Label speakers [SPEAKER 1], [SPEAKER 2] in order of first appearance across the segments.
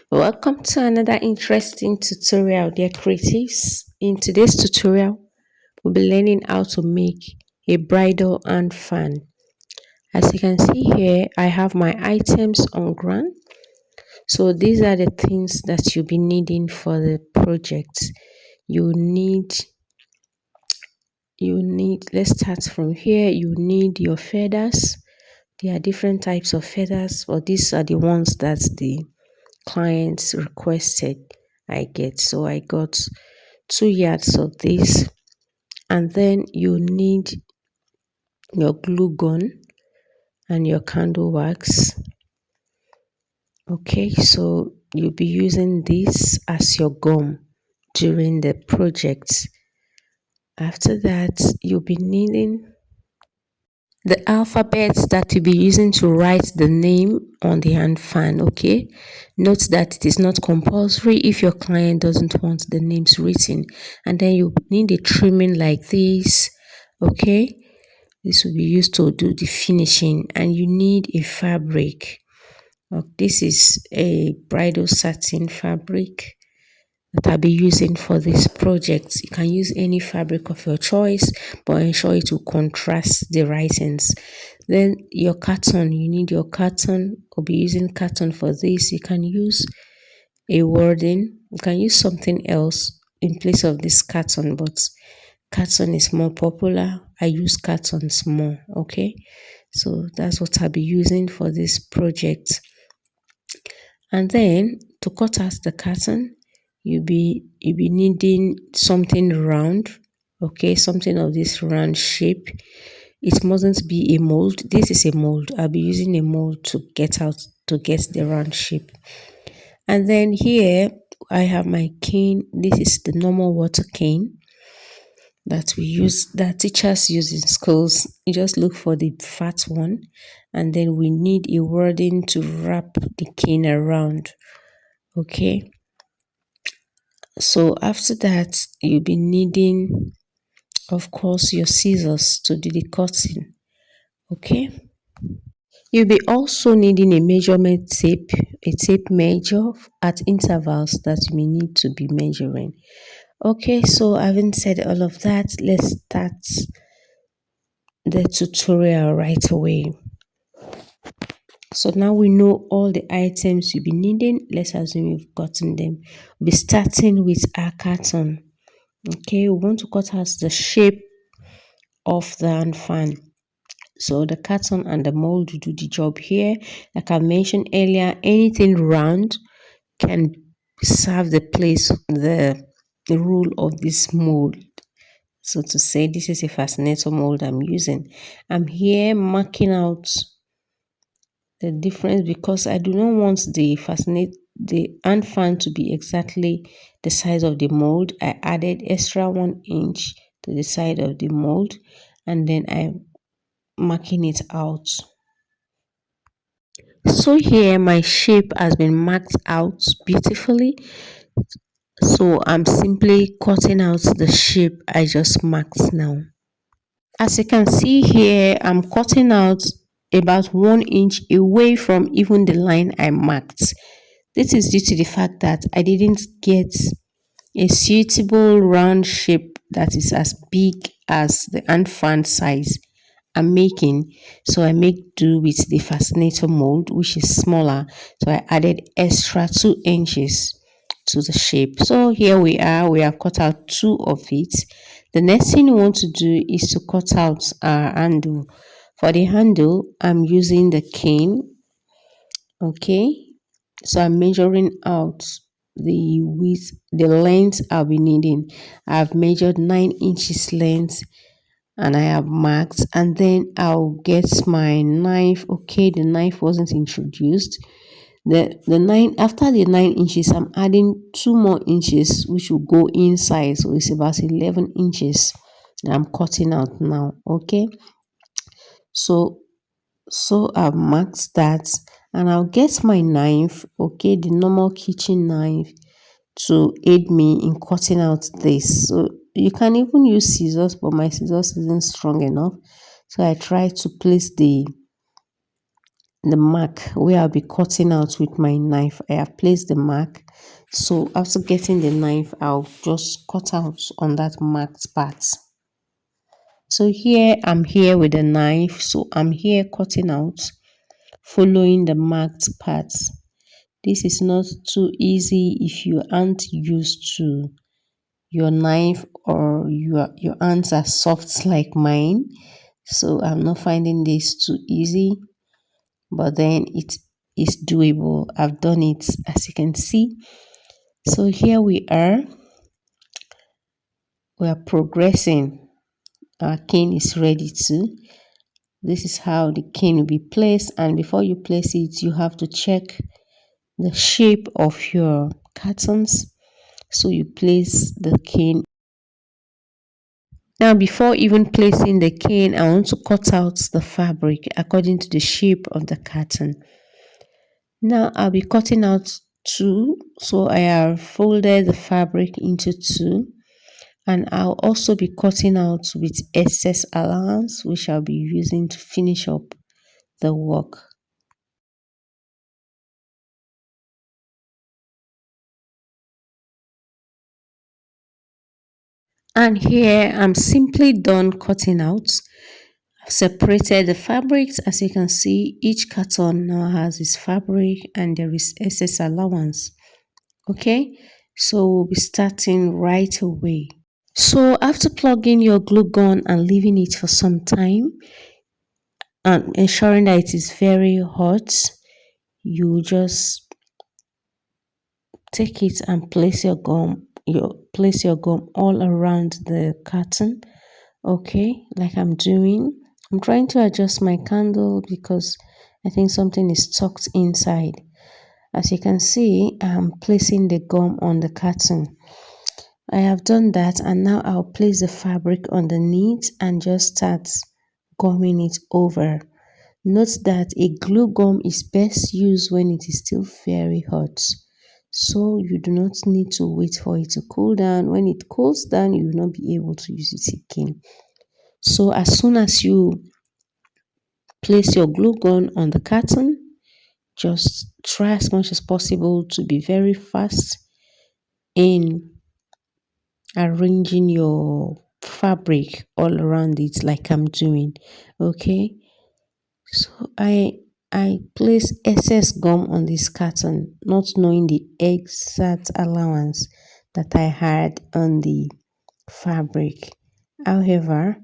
[SPEAKER 1] Welcome to another interesting tutorial, dear creatives. In today's tutorial, we'll be learning how to make a bridal hand fan. As you can see here, I have my items on ground. So these are the things that you'll be needing for the project. Let's start from here. You need your feathers. There are different types of feathers, but these are the ones that the clients requested I get. So I got 2 yards of this, and then you need your glue gun and your candle wax. Okay, so you'll be using this as your gum during the project. After that, you'll be needing the alphabets that you'll be using to write the name on the hand fan. Okay, note that it is not compulsory if your client doesn't want the names written. And then you need a trimming like this. Okay, this will be used to do the finishing, and you need a fabric. This is a bridal satin fabric that I'll be using for this project. You can use any fabric of your choice, but ensure it will contrast the writings. Then your carton, you need your carton. I'll be using carton for this. You can use a wording. You can use something else in place of this carton, but carton is more popular. I use cartons more. Okay, so that's what I'll be using for this project. And then to cut out the carton, you'll be needing something round. Okay, something of this round shape. It mustn't be a mold. This is a mold. I'll be using a mold to get the round shape. And then here I have my cane. This is the normal water cane that teachers use in schools. You just look for the fat one, and then we need a wording to wrap the cane around. Okay, so after that, you'll be needing, of course, your scissors to do the cutting. Okay, you'll be also needing a measurement tape, a tape measure at intervals that you may need to be measuring. Okay, so having said all of that, let's start the tutorial right away. So now we know all the items you'll be needing. Let's assume you've gotten them. We'll be starting with our carton. Okay, we want to cut out the shape of the hand fan. So the carton and the mold do the job here. Like I mentioned earlier, anything round can serve the place, the role of this mold. So to say, this is a fascinator mold I'm using. I'm here marking out the difference because I do not want the hand fan to be exactly the size of the mold. I added extra 1 inch to the side of the mold, and then I'm marking it out. So here my shape has been marked out beautifully. So I'm simply cutting out the shape I just marked now. As you can see here, I'm cutting out about 1 inch away from even the line I marked. This is due to the fact that I didn't get a suitable round shape that is as big as the hand fan size I'm making. So I make do with the fascinator mold, which is smaller. So I added extra 2 inches to the shape. So here we have cut out 2 of it. The next thing we want to do is to cut out our handle. For the handle, I'm using the cane. Okay, so I'm measuring out the width, the length I'll be needing. I've measured 9 inches length and I have marked, and then I'll get my knife. Okay, the knife wasn't introduced. The 9, after the 9 inches, I'm adding 2 more inches which will go inside, so it's about 11 inches that I'm cutting out now. Okay, so I've marked that, and I'll get my knife, okay, the normal kitchen knife, to aid me in cutting out this. So you can even use scissors, but my scissors isn't strong enough, so I try to place the the mark where I'll be cutting out with my knife. I have placed the mark. So after getting the knife, I'll just cut out on that marked part. So here I'm here with the knife. So I'm here cutting out, following the marked parts. This is not too easy if you aren't used to your knife or your hands are soft like mine. So I'm not finding this too easy, but then it is doable. I've done it, as you can see. So here we are progressing. Our cane is ready to. This is how the cane will be placed, and before you place it, you have to check the shape of your cartons. So you place the cane. Now, before even placing the cane, I want to cut out the fabric according to the shape of the carton. Now, I'll be cutting out two. So I have folded the fabric into two. And I'll also be cutting out with excess allowance, which I'll be using to finish up the work. And here I'm simply done cutting out. I've separated the fabrics. As you can see, each carton now has its fabric and there is excess allowance. Okay, so we'll be starting right away. So after plugging your glue gun and leaving it for some time and ensuring that it is very hot, you just take it and place your gum all around the carton. Okay, like I'm doing. I'm trying to adjust my candle because I think something is tucked inside. As you can see, I'm placing the gum on the carton. I have done that, and now I'll place the fabric underneath and just start gumming it over. Note that a glue gum is best used when it is still very hot. So you do not need to wait for it to cool down. When it cools down, you will not be able to use it again. So as soon as you place your glue gun on the carton, just try as much as possible to be very fast in arranging your fabric all around it like I'm doing. Okay, so I place excess gum on this carton, not knowing the exact allowance that I had on the fabric. However,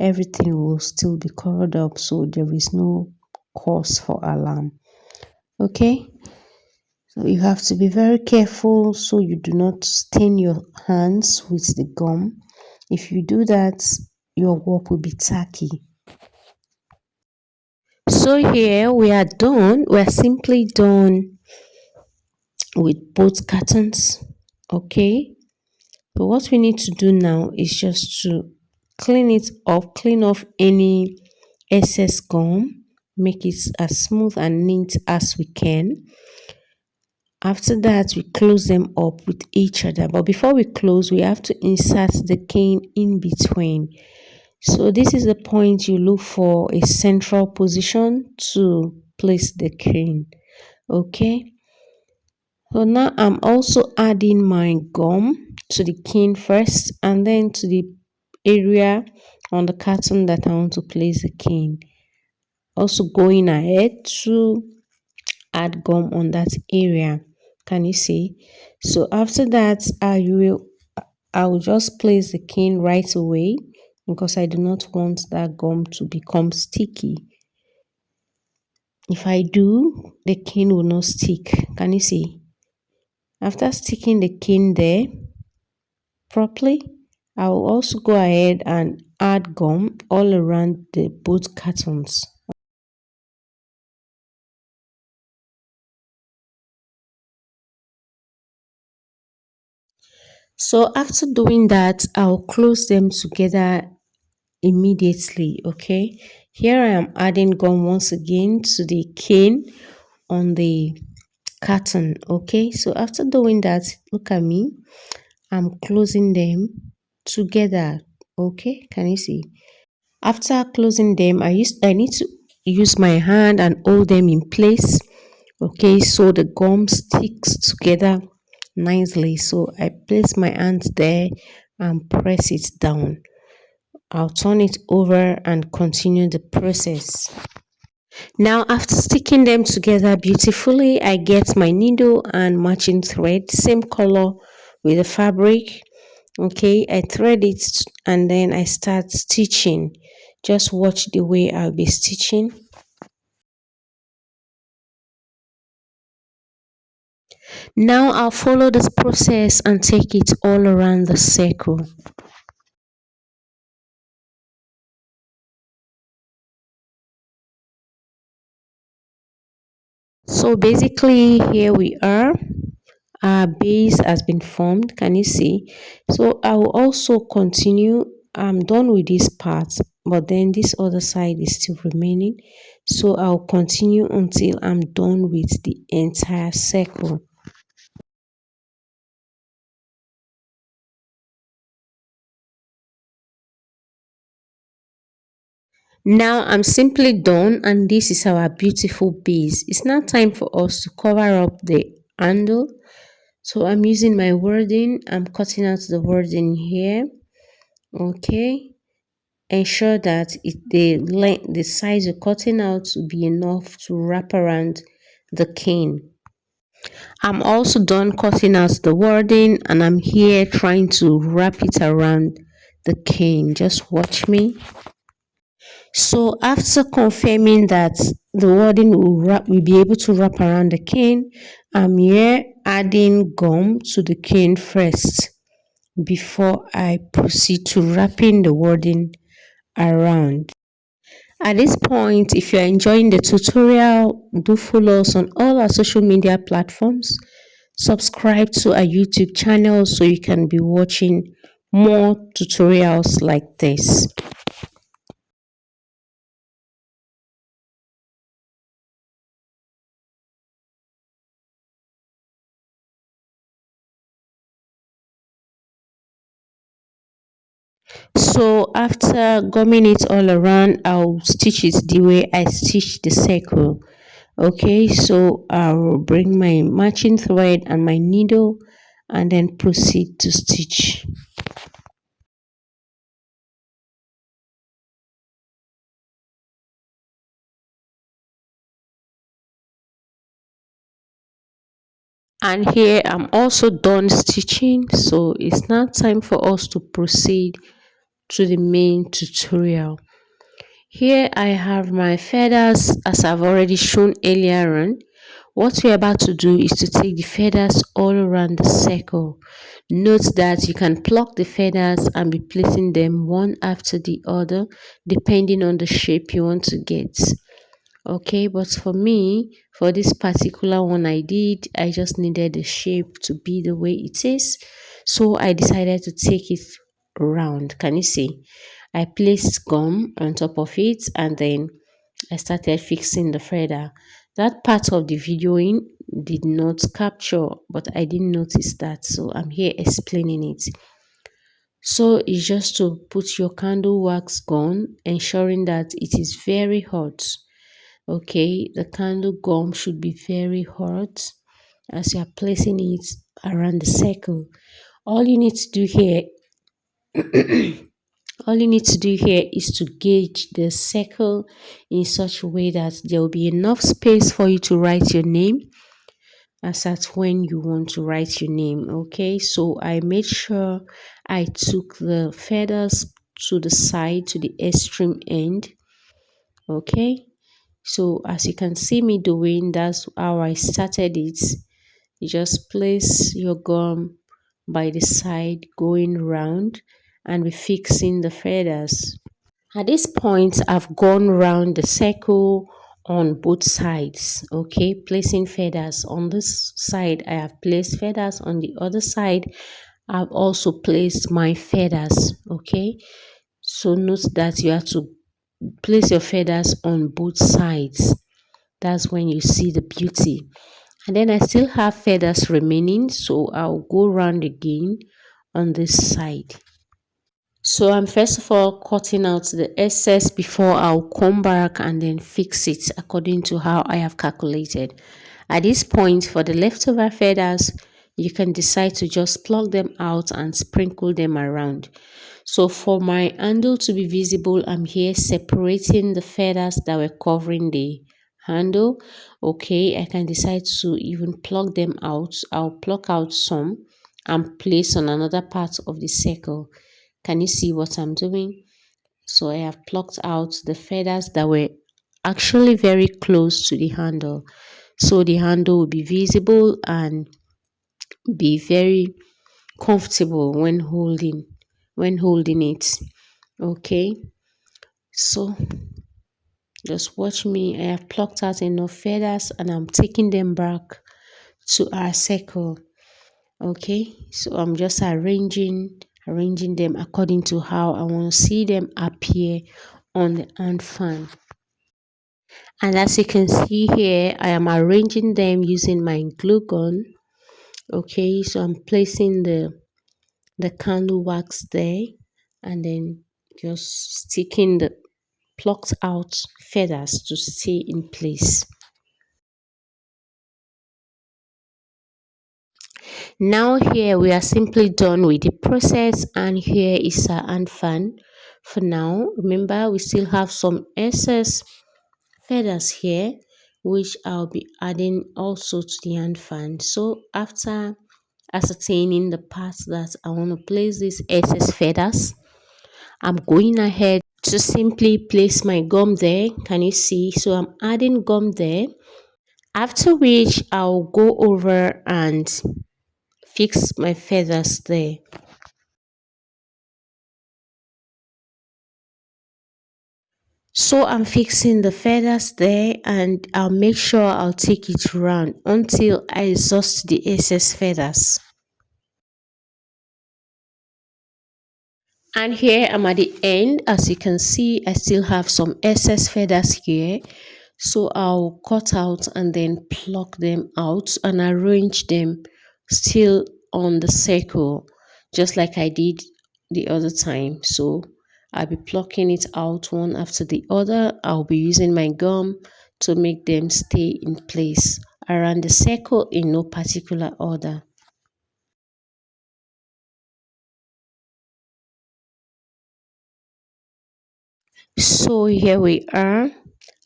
[SPEAKER 1] everything will still be covered up, so there is no cause for alarm. Okay, so you have to be very careful so you do not stain your hands with the gum. If you do that, your work will be tacky. So here we are done. We are simply done with both cartons. Okay. So what we need to do now is just to clean it up, clean off any excess gum, make it as smooth and neat as we can. After that, we close them up with each other. But before we close, we have to insert the cane in between. So this is the point you look for a central position to place the cane. Okay. So now I'm also adding my gum to the cane first and then to the area on the carton that I want to place the cane. Also going ahead to add gum on that area. Can you see? So after that, I will just place the cane right away because I do not want that gum to become sticky. If I do, the cane will not stick. Can you see? After sticking the cane there properly, I will also go ahead and add gum all around the both cartons. So after doing that, I'll close them together immediately. Okay, here I am adding gum once again to the cane on the carton. Okay, so after doing that, look at me, I'm closing them together. Okay, can you see? After closing them, I need to use my hand and hold them in place. Okay, so the gum sticks together nicely. So I place my hands there and press it down. I'll turn it over and continue the process. Now, after sticking them together beautifully, I get my needle and matching thread, same color with the fabric. Okay, I thread it and then I start stitching. Just watch the way I'll be stitching. Now I'll follow this process and take it all around the circle. So basically here we are. Our base has been formed. Can you see? So I will also continue. I'm done with this part, but then this other side is still remaining. So I'll continue until I'm done with the entire circle. Now I'm simply done, and this is our beautiful base. It's now time for us to cover up the handle. So I'm using my wording. I'm cutting out the wording here. Okay. Ensure that the length, the size you're cutting out will be enough to wrap around the cane. I'm also done cutting out the wording and I'm here trying to wrap it around the cane. Just watch me. So after confirming that the wording will be able to wrap around the cane, I'm here adding gum to the cane first before I proceed to wrapping the wording around. At this point, if you're enjoying the tutorial, do follow us on all our social media platforms. Subscribe to our YouTube channel so you can be watching more tutorials like this. So after gumming it all around, I'll stitch it the way I stitched the circle. Okay, so I'll bring my matching thread and my needle and then proceed to stitch. And here I'm also done stitching, so it's now time for us to proceed to the main tutorial. Here I have my feathers as I've already shown earlier on. What we're about to do is to take the feathers all around the circle. Note that you can pluck the feathers and be placing them one after the other depending on the shape you want to get. Okay, but for me, for this particular one I just needed the shape to be the way it is, so I decided to take it round. Can you see? I placed gum on top of it and then I started fixing the feather. That part of the videoing did not capture, but I didn't notice that, so I'm here explaining it. So it's just to put your candle wax gun, ensuring that it is very hot. Okay, the candle gum should be very hot as you are placing it around the circle. All you need to do here all you need to do here is to gauge the circle in such a way that there will be enough space for you to write your name as at when you want to write your name. Okay, so I made sure I took the feathers to the side, to the extreme end. Okay, so as you can see me doing, that's how I started it. You just place your gum by the side going round and be fixing the feathers. At this point, I've gone round the circle on both sides. Okay, placing feathers on this side, I have placed feathers. On the other side, I've also placed my feathers. Okay, so note that you have to place your feathers on both sides. That's when you see the beauty. And then I still have feathers remaining, so I'll go round again on this side. So I'm first of all cutting out the excess before I'll come back and then fix it according to how I have calculated. At this point, for the leftover feathers, you can decide to just pluck them out and sprinkle them around. So for my handle to be visible, I'm here separating the feathers that were covering the handle. Okay, I can decide to even pluck them out. I'll pluck out some and place on another part of the circle. Can you see what I'm doing? So I have plucked out the feathers that were actually very close to the handle. So the handle will be visible and be very comfortable when holding it. Okay. So just watch me. I have plucked out enough feathers and I'm taking them back to our circle. Okay, so I'm just arranging them according to how I want to see them appear on the hand fan. And as you can see here, I am arranging them using my glue gun. Okay, so I'm placing the candle wax there and then just sticking the plucked out feathers to stay in place. Now here we are simply done with the process, and here is our hand fan. For now, remember we still have some excess feathers here which I'll be adding also to the hand fan. So after ascertaining the parts that I want to place these excess feathers, I'm going ahead to simply place my gum there. Can you see? So I'm adding gum there. After which I'll go over and fix my feathers there. So I'm fixing the feathers there and I'll make sure I'll take it round until I exhaust the excess feathers. And here I'm at the end. As you can see, I still have some excess feathers here. So I'll cut out and then pluck them out and arrange them still on the circle, just like I did the other time. So I'll be plucking it out one after the other. I'll be using my gum to make them stay in place around the circle in no particular order. So here we are.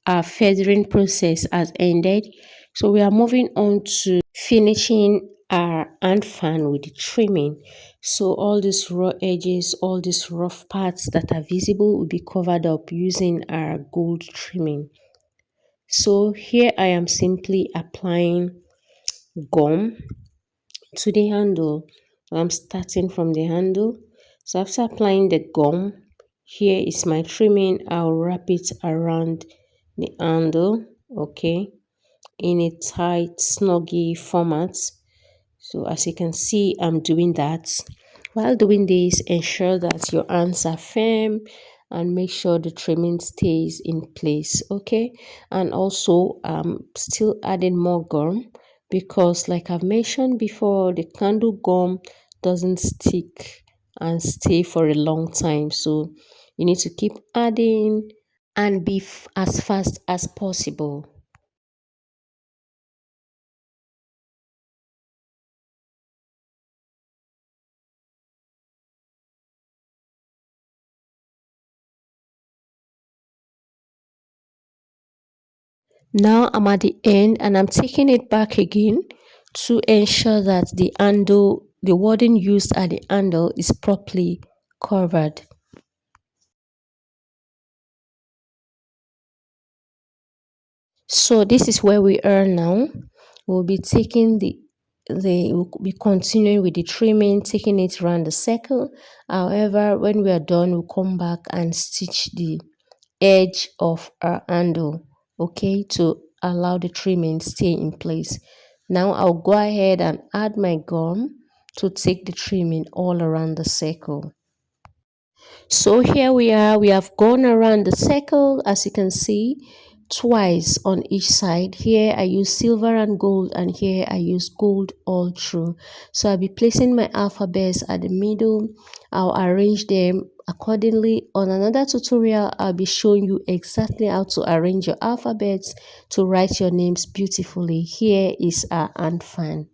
[SPEAKER 1] Our feathering process has ended. So we are moving on to finishing our hand fan with the trimming. So all these raw edges, all these rough parts that are visible will be covered up using our gold trimming. So here I am simply applying gum to the handle. I'm starting from the handle. So after applying the gum, here is my trimming. I'll wrap it around the handle, okay, in a tight snuggy format. So as you can see, I'm doing that. While doing this, ensure that your hands are firm and make sure the trimming stays in place, okay? And also still adding more gum because like I've mentioned before, the candle gum doesn't stick and stay for a long time. So you need to keep adding and be as fast as possible. Now I'm at the end and I'm taking it back again to ensure that the wording used at the handle is properly covered. So this is where we are now. We'll be taking we'll be continuing with the trimming, taking it around the circle. However, when we are done, we'll come back and stitch the edge of our handle, okay, to allow the trimming stay in place. Now I'll go ahead and add my gum to take the trimming all around the circle. So here we are, we have gone around the circle as you can see. twice on each side. Here I use silver and gold, and here I use gold all through. So I'll be placing my alphabets at the middle. I'll arrange them accordingly. On another tutorial, I'll be showing you exactly how to arrange your alphabets to write your names beautifully. Here is our Handfan.